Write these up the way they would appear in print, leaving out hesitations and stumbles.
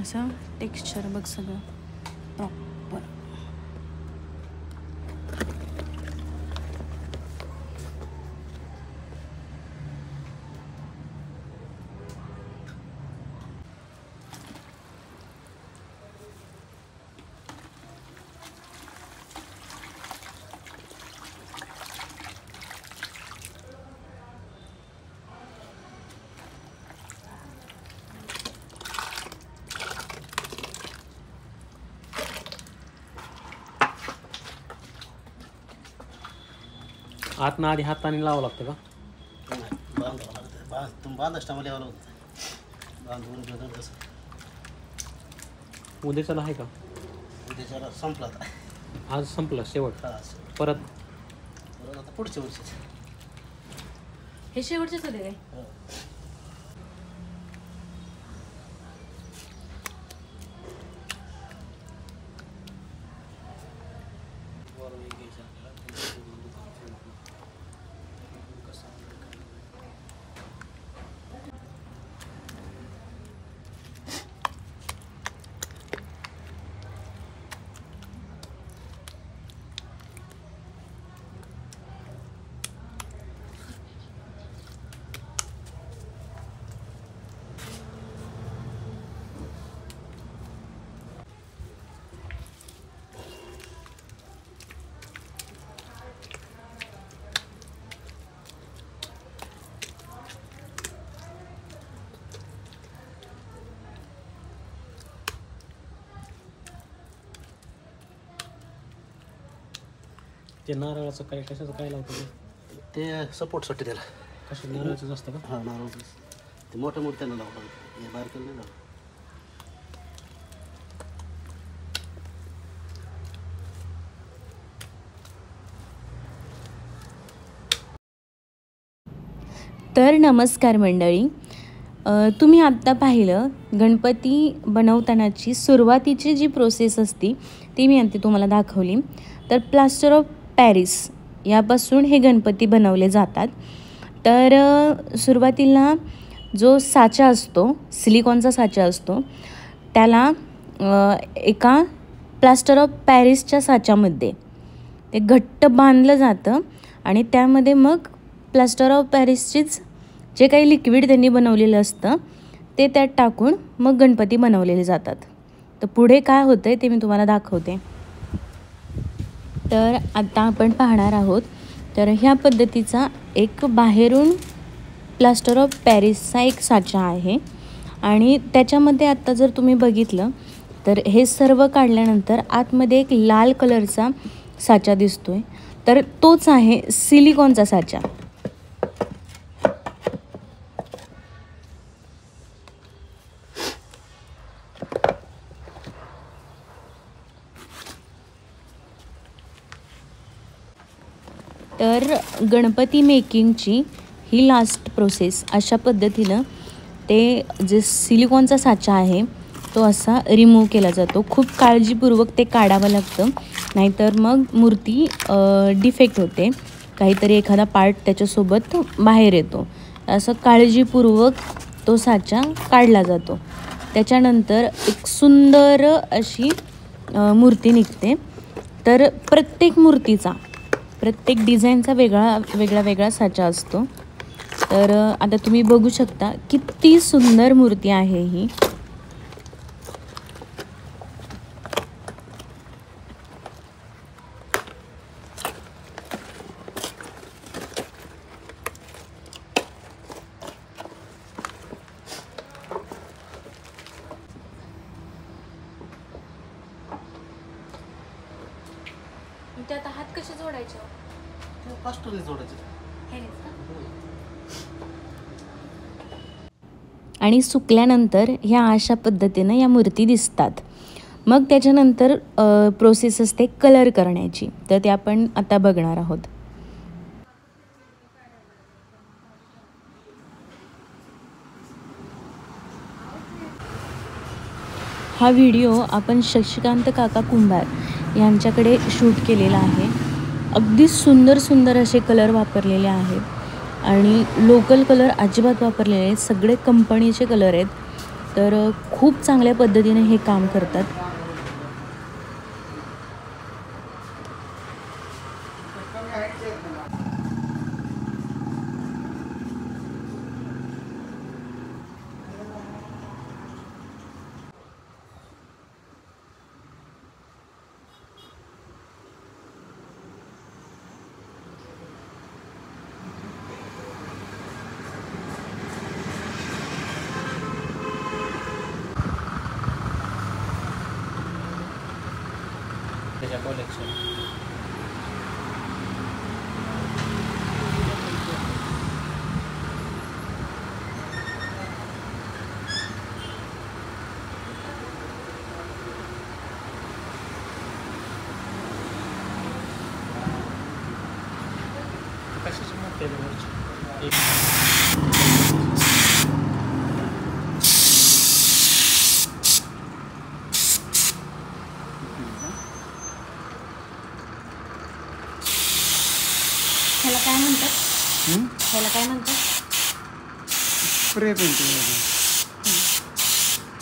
असं टेक्स्चर बघ सगळं प्रॉपर. आतनं आधी हाताने लावावं लागतं का? नाही, बांधावं लागतं. तुम्ही बांधाच टायमाला यावं लागतं. बांधून घेऊन तसं उद्याच्याला आहे का? उद्याच्याला संपला आता. आज संपलं शेवट. हा, परत आता पुढच्या वर्षी. हे शेवटचेच होते काय? ते नारळाचं काय कशाचं काय लावतं ते सपोर्टसाठी त्याला. कशा नारळाचं असतं का? हां, नारळ ते मोठ्या मूर्त्यांना लावलं. हे बारकेला नाही लावलं. तर नमस्कार मंडळी, तुम्ही आत्ता पाहिलं गणपती बनवतानाची सुरुवातीची जी प्रोसेस असती ती मी आत्ता तुम्हाला दाखवली. तर प्लास्टर ऑफ पॅरिस यापासून हे गणपती बनवले जातात. तर सुरुवातीला जो साचा असतो, सिलिकॉनचा साचा असतो, त्याला एका प्लास्टर ऑफ पॅरिसच्या साच्यामध्ये ते घट्ट बांधलं जातं आणि त्यामध्ये मग प्लास्टर ऑफ पॅरिसचीच जे काही लिक्विड त्यांनी बनवलेलं असतं ते त्यात टाकून मग गणपती बनवलेले जातात. तर पुढे काय होतं आहे ते मी तुम्हाला दाखवते. तर आता आपण पाहणार आहोत. तर ह्या पद्धतीचा एक बाहेरून प्लास्टर ऑफ पॅरिसचा एक साचा आहे आणि त्याच्यामध्ये आत्ता जर तुम्ही बघितलं तर हे सर्व काढल्यानंतर आतमध्ये एक लाल कलरचा साचा दिसतोय. तर तोच आहे सिलिकॉनचा साचा. तर गणपती मेकिंगची ही लास्ट प्रोसेस अशा पद्धतीनं ते जे सिलिकॉनचा साचा आहे तो असा रिमूव्ह केला जातो. खूप काळजीपूर्वक ते काढावं लागतं, नाहीतर मग मूर्ती डिफेक्ट होते, काहीतरी एखादा पार्ट त्याच्यासोबत बाहेर येतो. असं काळजीपूर्वक तो साचा काढला जातो. त्याच्यानंतर एक सुंदर अशी मूर्ती निघते. तर प्रत्येक मूर्तीचा प्रत्येक डिझाईनचा वेगळा साचा असतो. तर आता तुम्ही बघू शकता किती सुंदर मूर्ती आहे ही. त्यात हात कसे जोडायचे? प्लास्टरने जोडायचं. आणि सुकल्यानंतर ह्या अशा पद्धतीनं या मूर्ती दिसतात. मग त्याच्यानंतर प्रोसेस असते कलर करण्याची. तर ते आपण आता बघणार आहोत. हा व्हिडिओ आपण शशिकांत काका कुंभार यांच्याकडे शूट केलेला आहे. अगदी सुंदर असे कलर वापरलेले आहेत आणि लोकल कलर अजिबात वापरलेले आहेत. सगळे कंपनीचे कलर आहेत. तर खूप चांगल्या पद्धतीने हे काम करतात. त्याच्या कलेक्शन कशाची मूर्ती आहे वरची? ह्याला काय म्हणतात? ह्याला काय म्हणतात? Spray painting.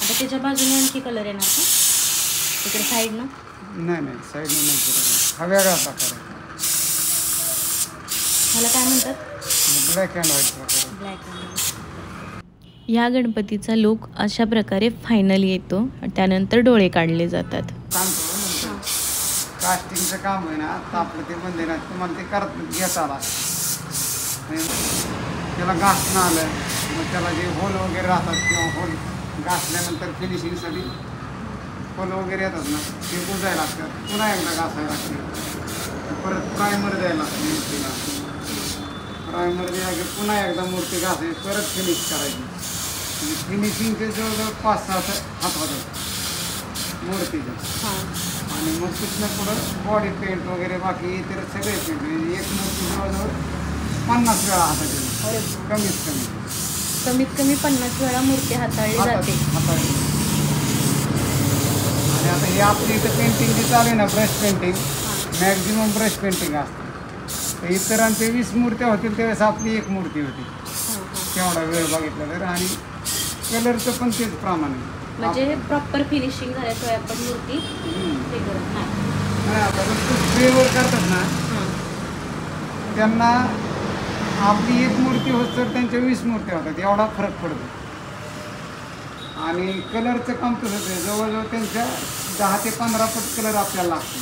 आता त्याच्या बाजूने आणखी कलर येणार का? तिकडे साईडनं? नाही साईडनं नाही केलं. हा वेगळा प्रकार आहे. ह्याला काय म्हणतात? ब्लॅक अँड व्हाईट प्रकार. Black and white. या गणपतीचा लुक अशा प्रकारे फायनल येतो. त्यानंतर डोळे काढले जातात. कास्टिंगचं काम आहे ना, तर आपलं ते मंदिरात तुम्हाला ते करत घेत आला, त्याला घासणं आलं, मग त्याला जे होल वगैरे राहतात किंवा होल घासल्यानंतर फिनिशिंगसाठी होल वगैरे येतात ना, ते बुजायला लागतात. पुन्हा एकदा घासायला लागते. परत प्रायमर द्यायला लागतं मूर्तीला. प्रायमर दिला की पुन्हा एकदा मूर्ती घासायची, परत फिनिश करायची. म्हणजे फिनिशिंगचे जवळजवळ 5-6 हात होतात मूर्तीचे. आणि मग तिथनं पुढं बॉडी पेंट वगैरे बाकी इतर सगळे पेंट. म्हणजे एक मूर्ती जवळजवळ 50 वेळा हाताळली, कमीत कमी 50 वेळा मूर्ती हाताळली जाते. आणि आता हे आपली इथं पेंटिंग जी चालू आहे ना, brush painting, maximum brush painting असतं. तर इतरांचे 20 मूर्त्या होतील त्यावेळेस आपली 1 मूर्ती होती तेवढा वेळ बघितला तर. आणि कलरचं पण तेच प्रमाण आहे. म्हणजे प्रॉपर फिनिशिंग झाल्याशिवाय आपण मूर्ती हे करत नाही. आता स्प्रेवर करतात ना, त्यांना आपली 1 मूर्ती होत तर त्यांच्या 20 मूर्त्या होतात, एवढा फरक पडतो. आणि कलरचं काम तसंच आहे. जवळजवळ त्यांच्या 10 ते 15 पट कलर आपल्याला लागतो.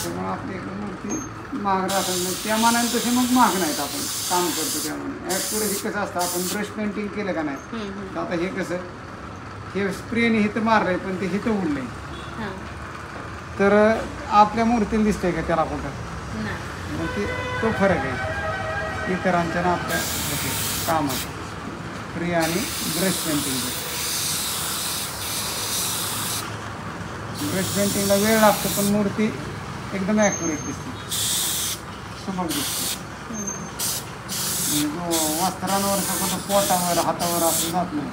त्यामुळे आपली एक मूर्ती महाग राहतात. त्या मानाने तसे मग महाग नाहीत. आपण काम करतो त्यामुळे ॲक्च्युअली हे कसं असतं, आपण ब्रश पेंटिंग केलं का नाही, तर आता हे कसं, हे स्प्रेने हिथं मारलं आहे पण ते हिथं उडलं आहे, तर आपल्या मूर्तीला दिसतंय का त्याला कुठं? मग ते तो फरक आहे इतरांच्या ना आपल्या कामात स्प्रे आणि ब्रश पेंटिंगचं. ब्रश पेंटिंगला वेळ लागतो पण मूर्ती एकदम ॲक्युरेट दिसते, सुबक दिसते. वस्त्रांवर कुठं पोटावर हातावर असं जात नाही.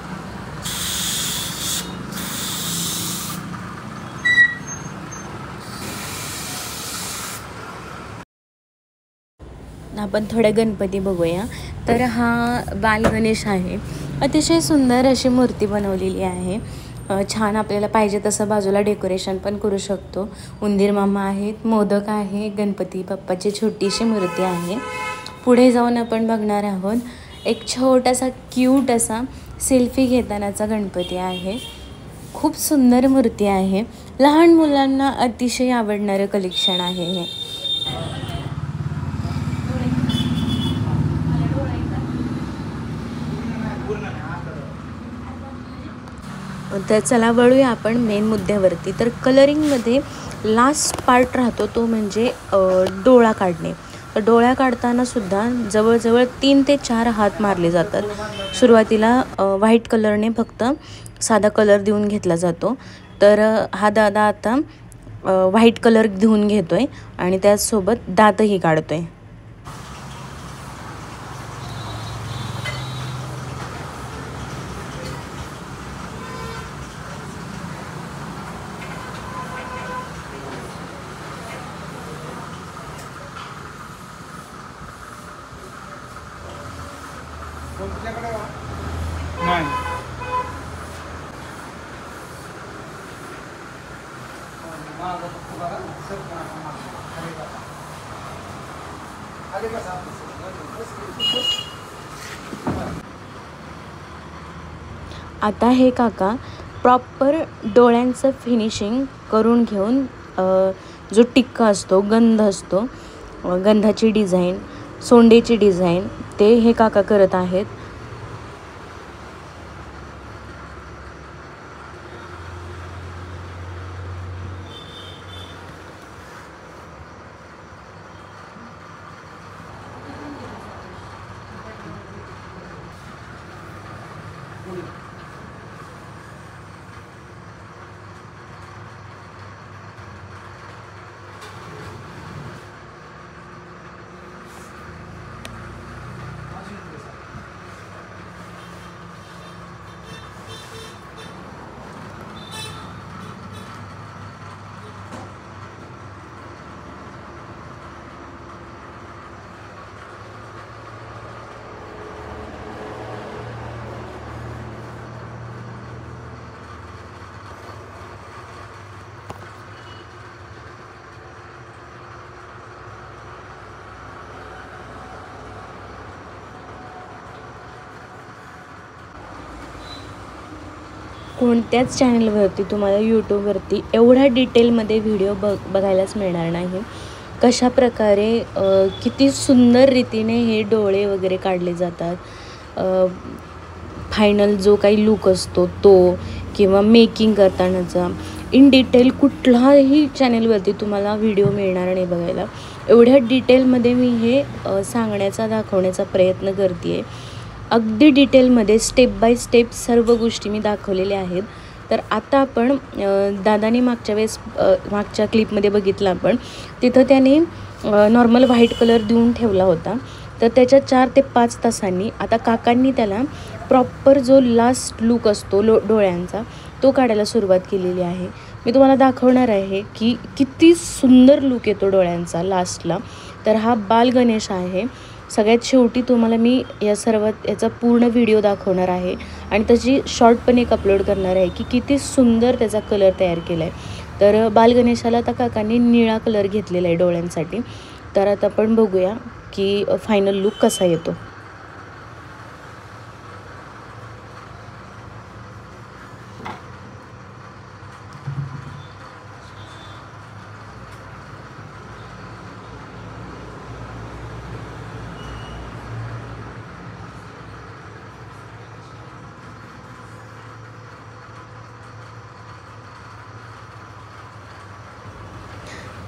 आपण थोडे गणपती बघूया. तर हा बाल गणेश आहे. अतिशय सुंदर अशी मूर्ती बनवलेली आहे. छान आपल्याला पाहिजे तसं बाजूला डेकोरेशन पण करू शकतो. उंदीर मामा आहेत, मोदक आहे, गणपती बाप्पाची छोटीशी मूर्ती आहे. पुढे जाऊन आपण बघणार आहोत एक छोटासा क्यूट असा सेल्फी घेतानाचा गणपती आहे. खूप सुंदर मूर्ती आहे. लहान मुलांना अतिशय आवडणारं कलेक्शन आहे हे. तर चला वळूया आपण मेन मुद्द्यावरती. तर कलरिंगमध्ये लास्ट पार्ट राहतो तो म्हणजे डोळा काढणे. तर डोळ्या काढताना सुद्धा जवळजवळ 3 ते 4 हात मारले जातात. सुरुवातीला व्हाईट कलरने फक्त साधा कलर देऊन घेतला जातो. तर हा दादा आता व्हाईट कलर देऊन घेतोय आणि त्याचसोबत दातही काढतोय. नाही आता हे काका प्रॉपर डोळ्यांचं फिनिशिंग करून घेऊन जो टिक्का असतो, गंध असतो, गंधाची डिझाईन, सोंडेची डिझाईन, ते हे काका करत आहेत. कोणत्याच चॅनलवरती तुम्हाला यूट्यूबवरती एवढ्या डिटेलमध्ये व्हिडिओ बघायलाच मिळणार नाही. कशा प्रकारे किती सुंदर रीतीने हे डोळे वगैरे काढले जातात, फायनल जो काही लूक असतो तो, किंवा मेकिंग करतानाचा इन डिटेल कुठलाही चॅनलवरती तुम्हाला व्हिडिओ मिळणार नाही बघायला. एवढ्या डिटेलमध्ये मी हे सांगण्याचा, दाखवण्याचा प्रयत्न करते आहे. अगदी डिटेलमध्ये स्टेप बाय स्टेप सर्व गोष्टी मी दाखवलेल्या आहेत. तर आता आपण दादाने मागच्या क्लिपमध्ये बघितलं आपण, तिथं त्याने नॉर्मल व्हाईट कलर देऊन ठेवला होता. तर त्याच्या 4 ते 5 तासांनी आता काकांनी त्याला प्रॉपर जो लास्ट लूक असतो डोळ्यांचा तो काढायला सुरुवात केलेली आहे. मी तुम्हाला दाखवणार आहे की किती सुंदर लूक येतो डोळ्यांचा लास्टला. तर हा बाल गणेश आहे. सगळ्यात शेवटी तुम्हाला मी याचा पूर्ण व्हिडिओ दाखवणार आहे आणि त्याची शॉर्ट पण एक अपलोड करणार आहे की किती सुंदर त्याचा कलर तयार केला आहे. तर बालगणेशाला आता काकांनी निळा कलर घेतलेला आहे डोळ्यांसाठी. तर आता आपण बघूया की फायनल लूक कसा येतो.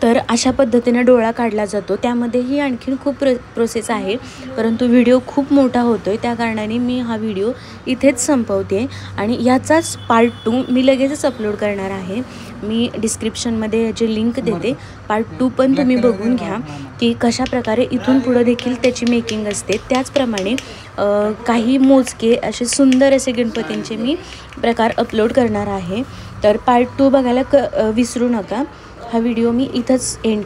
तर अशा पद्धतीने डोळा काढला जातो. त्यामध्येही आणखीन खूप प्रोसेस आहे, परंतु व्हिडिओ खूप मोठा होतो आहे, त्या कारणाने मी हा व्हिडिओ इथेच संपवते आणि याचाच पार्ट 2 मी लगेचच अपलोड करणार आहे. मी डिस्क्रिप्शनमध्ये याची लिंक देते. पार्ट 2 पण तुम्ही बघून घ्या की कशा प्रकारे इथून पुढं देखील त्याची मेकिंग असते. त्याचप्रमाणे काही मोजके असे सुंदर असे गणपतींचे मी प्रकार अपलोड करणार आहे. तर पार्ट 2 बघायला विसरू नका. हा व्हिडिओ मी इथंच एंड